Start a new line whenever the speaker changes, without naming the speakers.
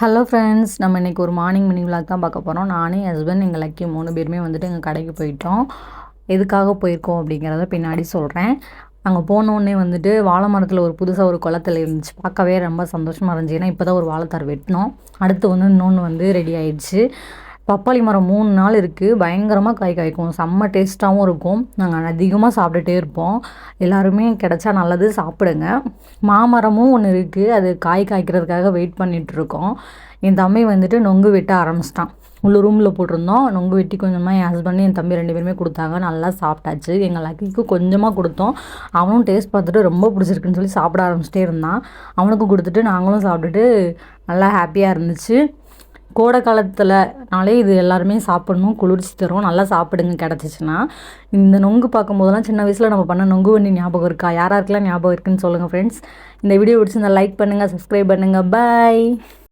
Hello friends, நம்ம இன்றைக்கி ஒரு மார்னிங் மினி விளாக் தான் பார்க்க போகிறோம். நானே ஹஸ்பண்ட் எங்கள் லக்கி 3 பேருமே வந்துட்டு எங்கள் கடைக்கு போயிட்டோம். எதுக்காக போயிருக்கோம் அப்படிங்கிறத பின்னாடி சொல்கிறேன். அங்கே போனோடனே வந்துட்டு வாழை மரத்தில் ஒரு புதுசாக ஒரு குளத்தில் இருந்துச்சு. பார்க்கவே ரொம்ப சந்தோஷமாக இருந்துச்சு. ஏன்னா இப்போ தான் ஒரு வாழைத்தார் வெட்டினோம். அடுத்து வந்து இன்னொன்று வந்து ரெடி ஆயிடுச்சு. பப்பாளி மரம் 3 நாள் இருக்குது. பயங்கரமாக காய் காய்க்கும். செம்ம டேஸ்ட்டாகவும் இருக்கும். நாங்கள் அதிகமாக சாப்பிட்டுட்டே இருப்போம். எல்லாருமே கிடச்சா நல்லது, சாப்பிடுங்க. மாமரமும் ஒன்று இருக்குது. அது காய் காய்க்கிறதுக்காக வெயிட் பண்ணிகிட்ருக்கோம். என் தம்பி வந்துட்டு நொங்கு வெட்ட ஆரம்பிச்சிட்டான். உள்ள ரூமில் போட்டிருந்தோம். நொங்கு வெட்டி கொஞ்சமாக என் ஹஸ்பண்டு என் தம்பி 2 பேருமே கொடுத்தாங்க. நல்லா சாப்பிட்டாச்சு. எங்கள் லக்கிக்கு கொஞ்சமாக கொடுத்தோம். அவனும் டேஸ்ட் பார்த்துட்டு ரொம்ப பிடிச்சிருக்குன்னு சொல்லி சாப்பிட ஆரம்பிச்சிட்டே இருந்தான். அவனுக்கும் கொடுத்துட்டு நாங்களும் சாப்பிட்டுட்டு நல்லா ஹாப்பியாக இருந்துச்சு. கோடை காலத்தில்னாலே இது எல்லாருமே சாப்பிட்ணும், குளிர்ச்சி தரும். நல்லா சாப்பிடுங்க கிடச்சிச்சின்னா. இந்த நொங்கு பார்க்கும்போதெல்லாம் சின்ன வயசில் நம்ம பண்ண நொங்கு வண்டி ஞாபகம் இருக்கா? யாராருக்கெல்லாம் ஞாபகம் இருக்குன்னு சொல்லுங்கள் ஃப்ரெண்ட்ஸ். இந்த வீடியோ பிடிச்சிருந்தா லைக் பண்ணுங்கள், சப்ஸ்கிரைப் பண்ணுங்கள். பாய்.